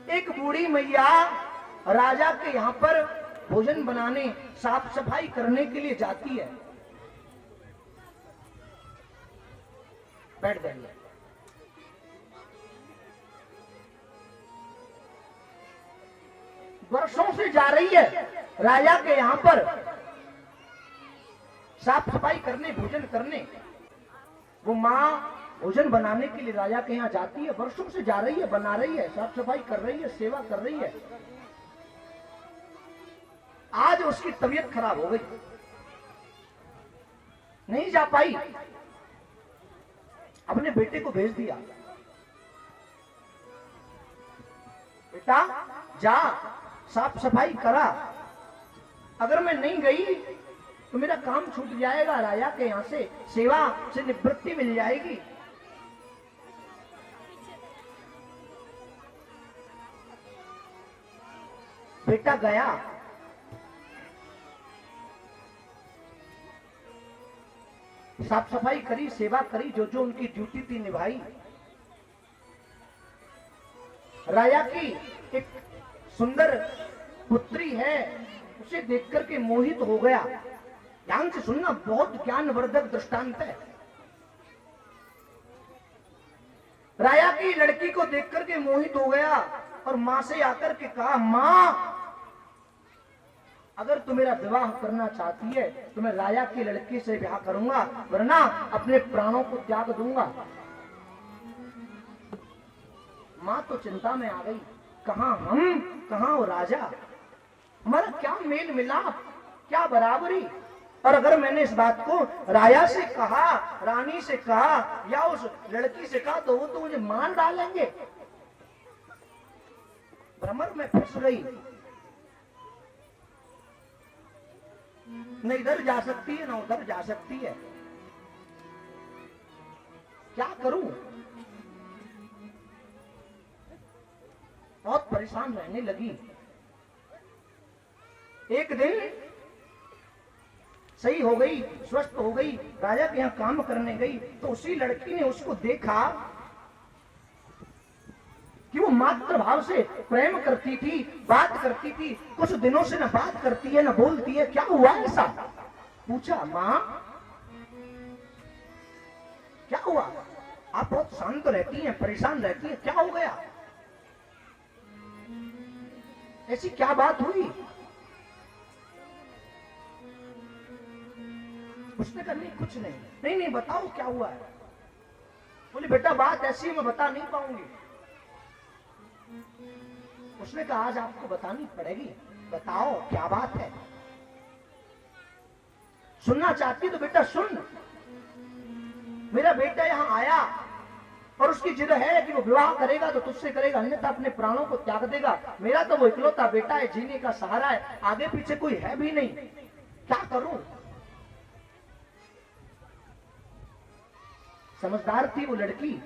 एक बूढ़ी मैया राजा के यहाँ पर भोजन बनाने, साफ सफाई करने के लिए जाती है। बैठ जाइए। वर्षों से जा रही है राजा के यहाँ पर साफ सफाई करने, भोजन करने। वो माँ भोजन बनाने के लिए राजा के यहाँ जाती है, वर्षों से जा रही है, बना रही है, साफ सफाई कर रही है, सेवा कर रही है। आज उसकी तबीयत खराब हो गई, नहीं जा पाई। अपने बेटे को भेज दिया, बेटा जा साफ सफाई करा, अगर मैं नहीं गई तो मेरा काम छूट जाएगा, राजा के यहां से सेवा से निवृत्ति मिल जाएगी। बेटा गया, साफ सफाई करी, सेवा करी, जो जो उनकी ड्यूटी थी निभाई। राजा की एक सुंदर पुत्री है, उसे देखकर के मोहित हो गया। ध्यान से सुनना, बहुत ज्ञानवर्धक दृष्टांत है। राजा की लड़की को देखकर के मोहित हो गया और मां से आकर के कहा, मां अगर तू मेरा विवाह करना चाहती है तो मैं राजा की लड़की से ब्याह करूंगा, वरना अपने प्राणों को त्याग दूंगा। मां तो चिंता में आ गई, कहां हम, कहां वो राजा, हमारा क्या मेल मिलाप, क्या बराबरी। और अगर मैंने इस बात को राजा से कहा, रानी से कहा या उस लड़की से कहा तो वो तो मुझे मार डालेंगे। भ्रमर में फंस गई, न इधर जा सकती है न उधर जा सकती है, क्या करूं। बहुत परेशान रहने लगी। एक दिन सही हो गई, स्वस्थ हो गई, राजा के यहां काम करने गई तो उसी लड़की ने उसको देखा कि वो मात्र भाव से प्रेम करती थी, बात करती थी। कुछ दिनों से न बात करती है न बोलती है, क्या हुआ ऐसा। पूछा, मां क्या हुआ, आप बहुत शांत रहती हैं, परेशान रहती हैं, क्या हो गया, ऐसी क्या बात हुई। उसने कहा, नहीं कुछ नहीं। नहीं नहीं बताओ क्या हुआ है। बोली, बेटा बात ऐसी है, मैं बता नहीं पाऊंगी। उसने कहा, आज आपको बतानी पड़ेगी, बताओ क्या बात है। सुनना चाहती तो बेटा सुन। मेरा बेटा यहां आया और उसकी जिद है कि वो विवाह करेगा तो तुझसे करेगा, अन्यथा अपने प्राणों को त्याग देगा। मेरा तो वो इकलौता बेटा है, जीने का सहारा है, आगे पीछे कोई है भी नहीं, क्या करूं। समझदार थी वो लड़की।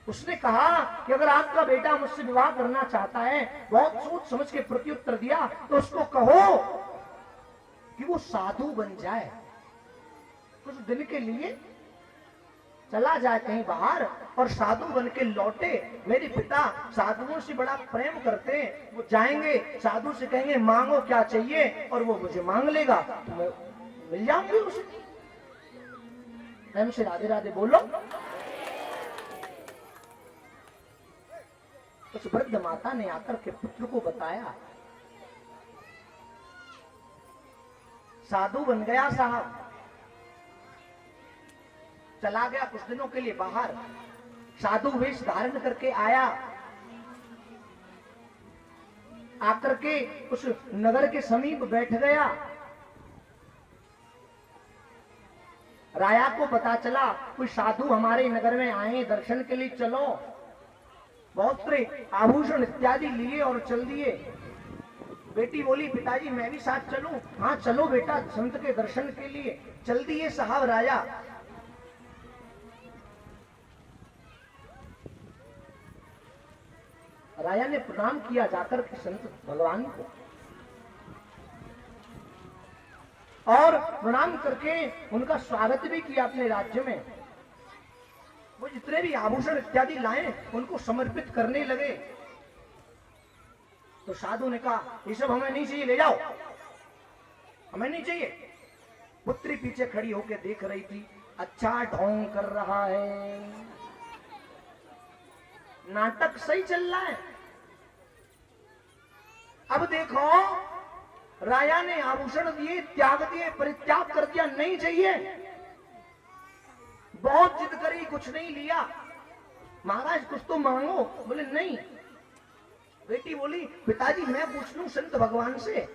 उसने कहा कि अगर आपका बेटा मुझसे विवाह करना चाहता है, बहुत सोच समझ के प्रत्युत्तर दिया, तो उसको कहो कि वो साधु बन जाए, कुछ दिन के लिए चला जाए कहीं बाहर और साधु बन के लौटे। मेरे पिता साधुओं से बड़ा प्रेम करते हैं, वो जाएंगे साधु से कहेंगे मांगो क्या चाहिए और वो मुझे मांग लेगा, तो मैं मिल जाऊंगी उसे। प्रेम से राधे राधे बोलो। उस वृद्ध माता ने आकर के पुत्र को बताया, साधु बन गया साहब, चला गया कुछ दिनों के लिए बाहर, साधु वेश धारण करके आया, आकर के उस नगर के समीप बैठ गया। राजा को पता चला कोई साधु हमारे नगर में आए, दर्शन के लिए चलो। बहुत से आभूषण इत्यादि लिए और चल दिए। बेटी बोली, पिताजी मैं भी साथ चलूं। हाँ चलो बेटा, संत के दर्शन के लिए चल दिए साहब राजा। राजा ने प्रणाम किया जाकर के संत भगवान को, और प्रणाम करके उनका स्वागत भी किया अपने राज्य में। वो जितने भी आभूषण इत्यादि लाए उनको समर्पित करने लगे। तो साधु ने कहा ये सब हमें नहीं चाहिए, ले जाओ, हमें नहीं चाहिए। पुत्री पीछे खड़ी होकर देख रही थी, अच्छा ढोंग कर रहा है, नाटक सही चल रहा है। अब देखो राजा ने आभूषण दिए, त्याग दिए, परित्याग कर दिया, नहीं चाहिए। बहुत जिद करी, कुछ नहीं लिया। महाराज कुछ तो मांगो, बोले नहीं। बेटी बोली पिताजी मैं पूछ लूं संत भगवान से।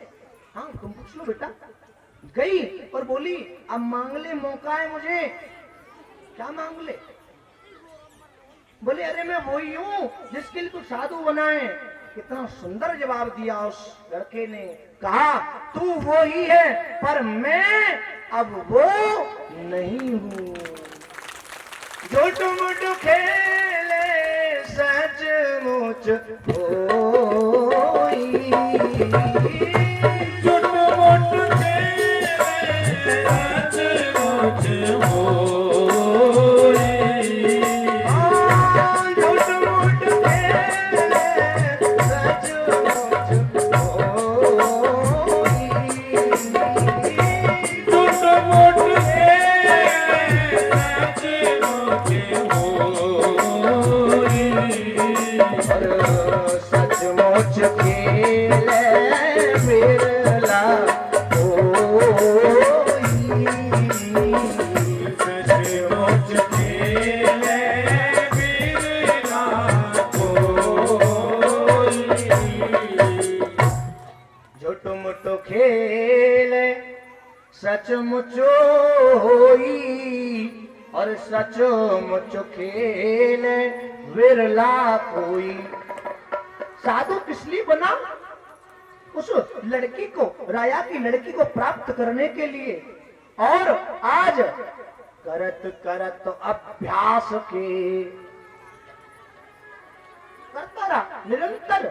हाँ तुम पूछ लो बेटा। गई और बोली अब मांग ले, मौका है मुझे। क्या मांग ले? बोले अरे मैं वही हूं जिसके लिए तू साधु बना है। कितना सुंदर जवाब दिया उस लड़के ने। कहा तू वो ही है पर मैं अब वो नहीं हूं। झूठ मूठ खेले सचमुच होई, झूठ मूठ खेले सचमुच होई। झूठ मूठ खेले सचमुच होई। झूठ मूठ खेले सचमुच होई। सचमुच खेले बिरला होई। सचमुच खेले बिरला होई। झूठ मूठ खेले सचमुच होई और सचमुच खेले विरला कोई। साधु किस लिए बना? उस लड़की को, राजा की लड़की को प्राप्त करने के लिए। और आज करत करत अभ्यास के करता रहा निरंतर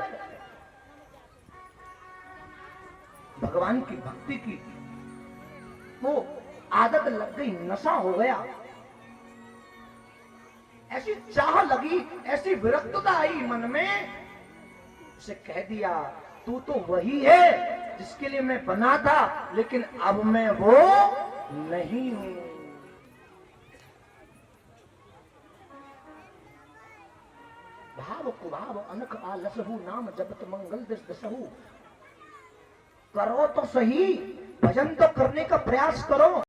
भगवान की भक्ति की। वो आदत लग गई, नशा हो गया, ऐसी चाह लगी, ऐसी विरक्तता आई मन में। उसे कह दिया तू तो वही है जिसके लिए मैं बना था, लेकिन अब मैं वो नहीं हूं। भाव कुभाव अनख आलसहु नाम जपत मंगल दिस दसहु। करो तो सही, भजन तो करने का प्रयास करो।